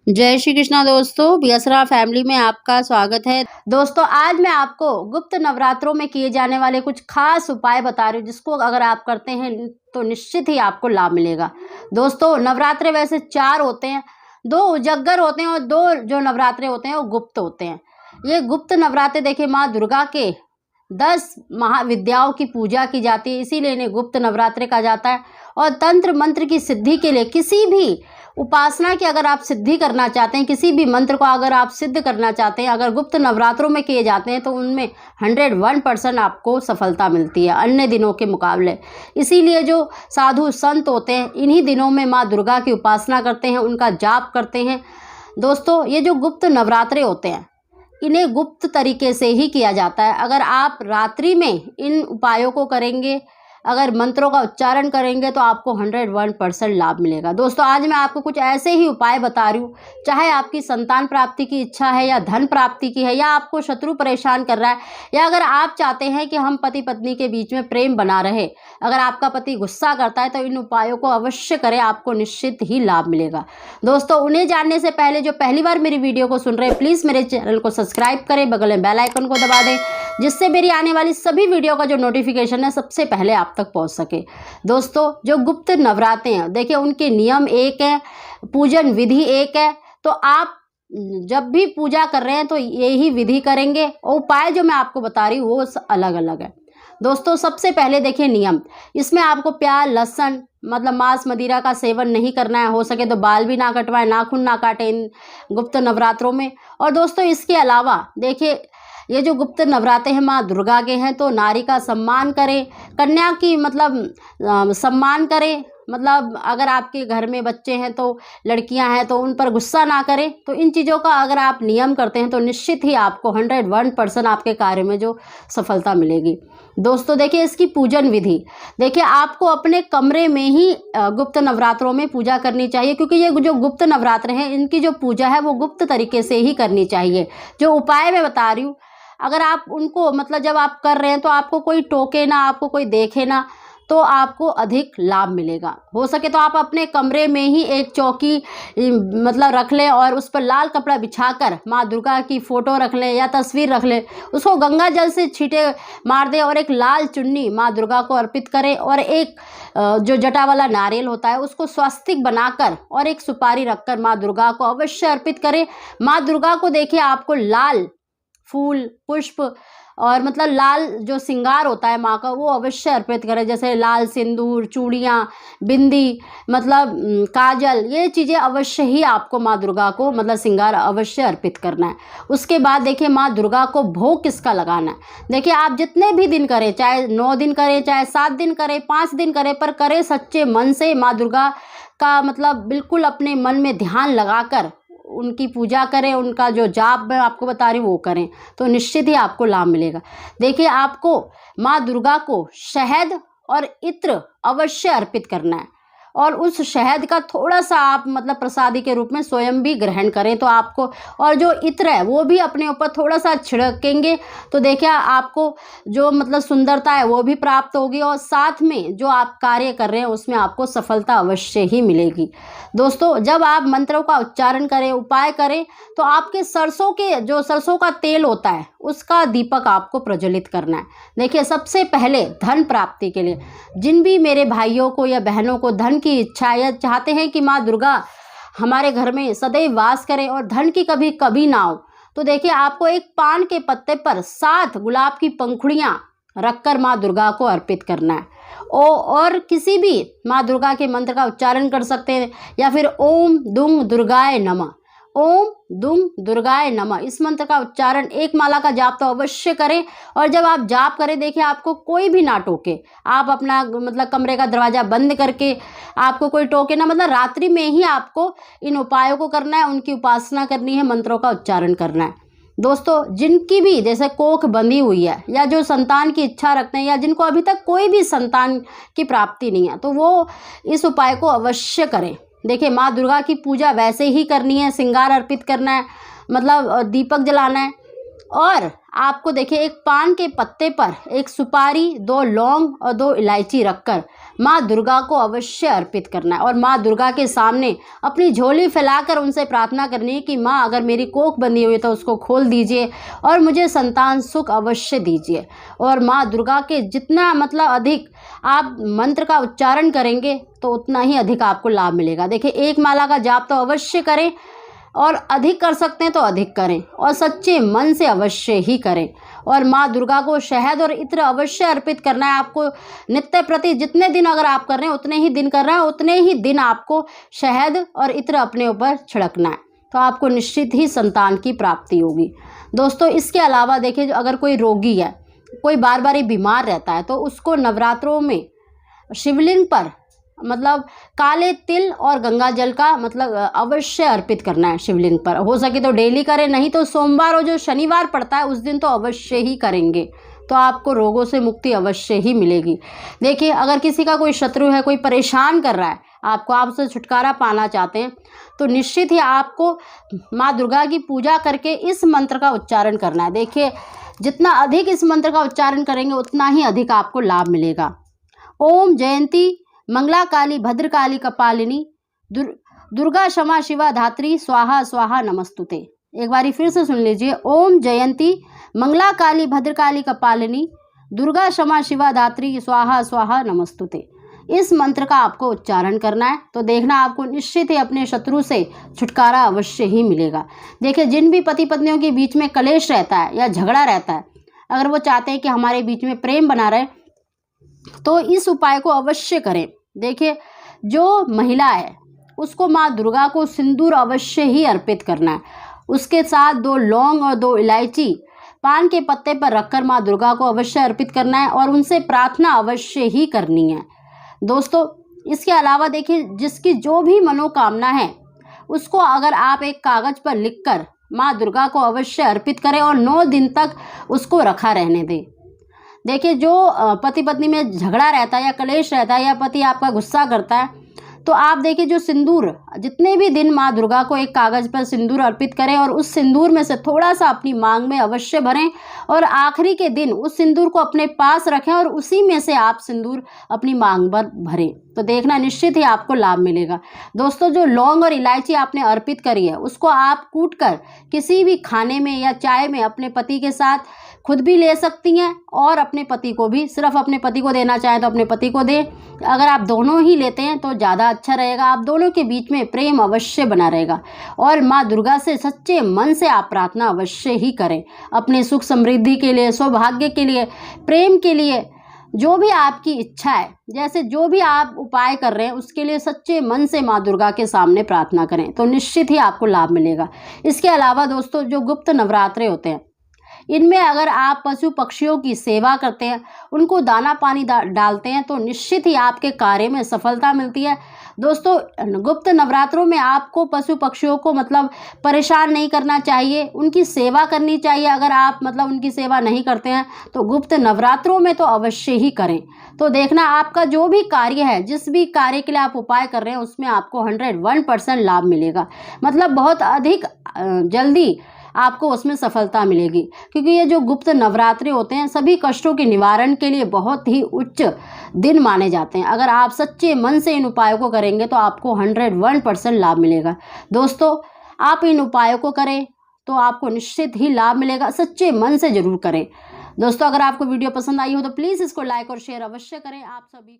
जय श्री कृष्णा दोस्तों, बियसरा फैमिली में आपका स्वागत है। दोस्तों आज मैं आपको गुप्त नवरात्रों में किए जाने वाले कुछ खास उपाय बता रही हूँ, जिसको अगर आप करते हैं तो निश्चित ही आपको लाभ मिलेगा। दोस्तों नवरात्रे वैसे 4 होते हैं, 2 उजागर होते हैं और 2 जो नवरात्रे होते हैं वो गुप्त होते हैं। ये गुप्त नवरात्रे देखिए माँ दुर्गा के 10 महाविद्याओं की पूजा की जाती है, इसीलिए इन्हें गुप्त नवरात्रे कहा जाता है। और तंत्र मंत्र की सिद्धि के लिए, किसी भी उपासना की अगर आप सिद्धि करना चाहते हैं, किसी भी मंत्र को अगर आप सिद्ध करना चाहते हैं, अगर गुप्त नवरात्रों में किए जाते हैं तो उनमें 101% आपको सफलता मिलती है अन्य दिनों के मुकाबले। इसीलिए जो साधु संत होते हैं इन्हीं दिनों में माँ दुर्गा की उपासना करते हैं, उनका जाप करते हैं। दोस्तों ये जो गुप्त नवरात्रे होते हैं इन्हें गुप्त तरीके से ही किया जाता है। अगर आप रात्रि में इन उपायों को करेंगे, अगर मंत्रों का उच्चारण करेंगे तो आपको 101% लाभ मिलेगा। दोस्तों आज मैं आपको कुछ ऐसे ही उपाय बता रही हूँ, चाहे आपकी संतान प्राप्ति की इच्छा है या धन प्राप्ति की है, या आपको शत्रु परेशान कर रहा है, या अगर आप चाहते हैं कि हम पति पत्नी के बीच में प्रेम बना रहे, अगर आपका पति गुस्सा करता है तो इन उपायों को अवश्य करें, आपको निश्चित ही लाभ मिलेगा। दोस्तों उन्हें जानने से पहले जो पहली बार मेरी वीडियो को सुन रहे हैं प्लीज़ मेरे चैनल को सब्सक्राइब करें, बगल में बेल आइकन को दबा दें, जिससे मेरी आने वाली सभी वीडियो का जो नोटिफिकेशन है सबसे पहले आप तक पहुंच सके। दोस्तों जो गुप्त नवरात्रे हैं देखिए उनके नियम एक है, पूजन विधि एक है, तो आप जब भी पूजा कर रहे हैं तो यही विधि करेंगे और उपाय जो मैं आपको बता रही हूँ वो अलग अलग है। दोस्तों सबसे पहले देखिए नियम, इसमें आपको प्याज लहसुन मतलब मांस मदिरा का सेवन नहीं करना है, हो सके तो बाल भी ना कटवाएं, नाखून ना काटें इन गुप्त नवरात्रों में। और दोस्तों इसके अलावा देखिए ये जो गुप्त नवरात्रे हैं माँ दुर्गा के हैं, तो नारी का सम्मान करें, कन्या की मतलब सम्मान करें, मतलब अगर आपके घर में बच्चे हैं तो लड़कियां हैं तो उन पर गुस्सा ना करें। तो इन चीज़ों का अगर आप नियम करते हैं तो निश्चित ही आपको 101% आपके कार्य में जो सफलता मिलेगी। दोस्तों देखिए इसकी पूजन विधि, देखिए आपको अपने कमरे में ही गुप्त नवरात्रों में पूजा करनी चाहिए, क्योंकि ये जो गुप्त नवरात्रे हैं इनकी जो पूजा है वो गुप्त तरीके से ही करनी चाहिए। जो उपाय मैं बता रही हूँ अगर आप उनको मतलब जब आप कर रहे हैं तो आपको कोई टोके ना, आपको कोई देखे ना, तो आपको अधिक लाभ मिलेगा। हो सके तो आप अपने कमरे में ही एक चौकी मतलब रख लें और उस पर लाल कपड़ा बिछाकर माँ दुर्गा की फ़ोटो रख लें या तस्वीर रख लें, उसको गंगा जल से छींटे मार दें और एक लाल चुन्नी माँ दुर्गा को अर्पित करें, और एक जो जटा वाला नारियल होता है उसको स्वास्तिक बनाकर और एक सुपारी रखकर माँ दुर्गा को अवश्य अर्पित करें। माँ दुर्गा को देखिए आपको लाल फूल पुष्प और मतलब लाल जो श्रृंगार होता है माँ का वो अवश्य अर्पित करें, जैसे लाल सिंदूर, चूड़ियाँ, बिंदी, मतलब काजल, ये चीज़ें अवश्य ही आपको माँ दुर्गा को मतलब श्रृंगार अवश्य अर्पित करना है। उसके बाद देखिए माँ दुर्गा को भोग किसका लगाना है, देखिए आप जितने भी दिन करें, चाहे 9 दिन करें, चाहे 7 दिन करें, 5 दिन करें, पर करें सच्चे मन से, माँ दुर्गा का मतलब बिल्कुल अपने मन में ध्यान लगाकर उनकी पूजा करें, उनका जो जाप मैं आपको बता रही हूँ वो करें, तो निश्चित ही आपको लाभ मिलेगा। देखिए आपको माँ दुर्गा को शहद और इत्र अवश्य अर्पित करना है, और उस शहद का थोड़ा सा आप मतलब प्रसादी के रूप में स्वयं भी ग्रहण करें तो आपको, और जो इत्र है वो भी अपने ऊपर थोड़ा सा छिड़केंगे तो देखिए आपको जो मतलब सुंदरता है वो भी प्राप्त होगी, और साथ में जो आप कार्य कर रहे हैं उसमें आपको सफलता अवश्य ही मिलेगी। दोस्तों जब आप मंत्रों का उच्चारण करें, उपाय करें, तो आपके सरसों का तेल होता है उसका दीपक आपको प्रज्वलित करना है। देखिए सबसे पहले धन प्राप्ति के लिए जिन भी मेरे भाइयों को या बहनों को धन की इच्छा या चाहते हैं कि माँ दुर्गा हमारे घर में सदैव वास करे और धन की कभी कभी ना हो, तो देखिए आपको एक पान के पत्ते पर 7 गुलाब की पंखुड़ियाँ रखकर माँ दुर्गा को अर्पित करना है। और किसी भी माँ दुर्गा के मंत्र का उच्चारण कर सकते हैं, या फिर ओम दुंग दुर्गाय नमः, ओम दुंग दुर्गाय नमः, इस मंत्र का उच्चारण एक माला का जाप तो अवश्य करें। और जब आप जाप करें देखिए आपको कोई भी ना टोके, आप अपना मतलब कमरे का दरवाज़ा बंद करके, आपको कोई टोके ना, मतलब रात्रि में ही आपको इन उपायों को करना है, उनकी उपासना करनी है, मंत्रों का उच्चारण करना है। दोस्तों जिनकी भी जैसे कोख बंधी हुई है, या जो संतान की इच्छा रखते हैं, या जिनको अभी तक कोई भी संतान की प्राप्ति नहीं है, तो वो इस उपाय को अवश्य करें। देखिए माँ दुर्गा की पूजा वैसे ही करनी है, श्रृंगार अर्पित करना है, मतलब दीपक जलाना है, और आपको देखिए एक पान के पत्ते पर एक सुपारी, 2 लौंग और 2 इलायची रखकर माँ दुर्गा को अवश्य अर्पित करना है और माँ दुर्गा के सामने अपनी झोली फैलाकर उनसे प्रार्थना करनी है कि माँ अगर मेरी कोख बंधी हुई है तो उसको खोल दीजिए और मुझे संतान सुख अवश्य दीजिए। और माँ दुर्गा के जितना मतलब अधिक आप मंत्र का उच्चारण करेंगे तो उतना ही अधिक आपको लाभ मिलेगा। देखिए एक माला का जाप तो अवश्य करें और अधिक कर सकते हैं तो अधिक करें और सच्चे मन से अवश्य ही करें। और माँ दुर्गा को शहद और इत्र अवश्य अर्पित करना है आपको। नित्य प्रति जितने दिन अगर आप कर रहे हैं उतने ही दिन कर रहे हैं, उतने ही दिन आपको शहद और इत्र अपने ऊपर छिड़कना है, तो आपको निश्चित ही संतान की प्राप्ति होगी। दोस्तों इसके अलावा देखिए अगर कोई रोगी है, कोई बार बार बीमार रहता है, तो उसको नवरात्रों में शिवलिंग पर मतलब काले तिल और गंगा जल का मतलब अवश्य अर्पित करना है शिवलिंग पर। हो सके तो डेली करें, नहीं तो सोमवार और जो शनिवार पड़ता है उस दिन तो अवश्य ही करेंगे, तो आपको रोगों से मुक्ति अवश्य ही मिलेगी। देखिए अगर किसी का कोई शत्रु है, कोई परेशान कर रहा है आपको, आप उससे छुटकारा पाना चाहते हैं, तो निश्चित ही आपको माँ दुर्गा की पूजा करके इस मंत्र का उच्चारण करना है। देखिए जितना अधिक इस मंत्र का उच्चारण करेंगे उतना ही अधिक आपको लाभ मिलेगा। ओम जयंती मंगला काली भद्रकाली कपालिनी दुर्गा क्षमा शिवा धात्री स्वाहा स्वाहा नमस्तुते। एक बारी फिर से सुन लीजिए। ओम जयंती मंगला काली भद्रकाली कपालिनी दुर्गा क्षमा शिवा धात्री स्वाहा स्वाहा नमस्तुते। इस मंत्र का आपको उच्चारण करना है, तो देखना आपको निश्चित ही अपने शत्रु से छुटकारा अवश्य ही मिलेगा। देखिए जिन भी पति पत्नियों के बीच में कलेश रहता है या झगड़ा रहता है, अगर वो चाहते हैं कि हमारे बीच में प्रेम बना रहे, तो इस उपाय को अवश्य करें। देखिए जो महिला है उसको माँ दुर्गा को सिंदूर अवश्य ही अर्पित करना है, उसके साथ 2 लौंग और 2 इलायची पान के पत्ते पर रखकर माँ दुर्गा को अवश्य अर्पित करना है और उनसे प्रार्थना अवश्य ही करनी है। दोस्तों इसके अलावा देखिए जिसकी जो भी मनोकामना है उसको अगर आप एक कागज पर लिखकर माँ दुर्गा को अवश्य अर्पित करें और 9 दिन तक उसको रखा रहने दें। देखिए जो पति पत्नी में झगड़ा रहता है या कलेश रहता है या पति आपका गुस्सा करता है, तो आप देखिए जो सिंदूर जितने भी दिन माँ दुर्गा को एक कागज़ पर सिंदूर अर्पित करें और उस सिंदूर में से थोड़ा सा अपनी मांग में अवश्य भरें और आखिरी के दिन उस सिंदूर को अपने पास रखें और उसी में से आप सिंदूर अपनी मांग पर भरें, तो देखना निश्चित ही आपको लाभ मिलेगा। दोस्तों जो लौंग और इलायची आपने अर्पित करी है उसको आप कूट कर किसी भी खाने में या चाय में अपने पति के साथ खुद भी ले सकती हैं और अपने पति को भी, सिर्फ अपने पति को देना चाहें तो अपने पति को दें। अगर आप दोनों ही लेते हैं तो ज़्यादा अच्छा रहेगा, आप दोनों के बीच में प्रेम अवश्य बना रहेगा। और माँ दुर्गा से सच्चे मन से आप प्रार्थना अवश्य ही करें अपने सुख समृद्धि के लिए, सौभाग्य के लिए, प्रेम के लिए, जो भी आपकी इच्छा है, जैसे जो भी आप उपाय कर रहे हैं उसके लिए सच्चे मन से माँ दुर्गा के सामने प्रार्थना करें, तो निश्चित ही आपको लाभ मिलेगा। इसके अलावा दोस्तों जो गुप्त नवरात्रे होते हैं इनमें अगर आप पशु पक्षियों की सेवा करते हैं, उनको दाना पानी डालते हैं, तो निश्चित ही आपके कार्य में सफलता मिलती है। दोस्तों गुप्त नवरात्रों में आपको पशु पक्षियों को मतलब परेशान नहीं करना चाहिए, उनकी सेवा करनी चाहिए। अगर आप मतलब उनकी सेवा नहीं करते हैं तो गुप्त नवरात्रों में तो अवश्य ही करें। तो देखना आपका जो भी कार्य है, जिस भी कार्य के लिए आप उपाय कर रहे हैं उसमें आपको 101% लाभ मिलेगा, मतलब बहुत अधिक जल्दी आपको उसमें सफलता मिलेगी, क्योंकि ये जो गुप्त नवरात्रि होते हैं सभी कष्टों के निवारण के लिए बहुत ही उच्च दिन माने जाते हैं। अगर आप सच्चे मन से इन उपायों को करेंगे तो आपको 101% लाभ मिलेगा। दोस्तों आप इन उपायों को करें तो आपको निश्चित ही लाभ मिलेगा, सच्चे मन से जरूर करें। दोस्तों अगर आपको वीडियो पसंद आई हो तो प्लीज़ इसको लाइक और शेयर अवश्य करें। आप सभी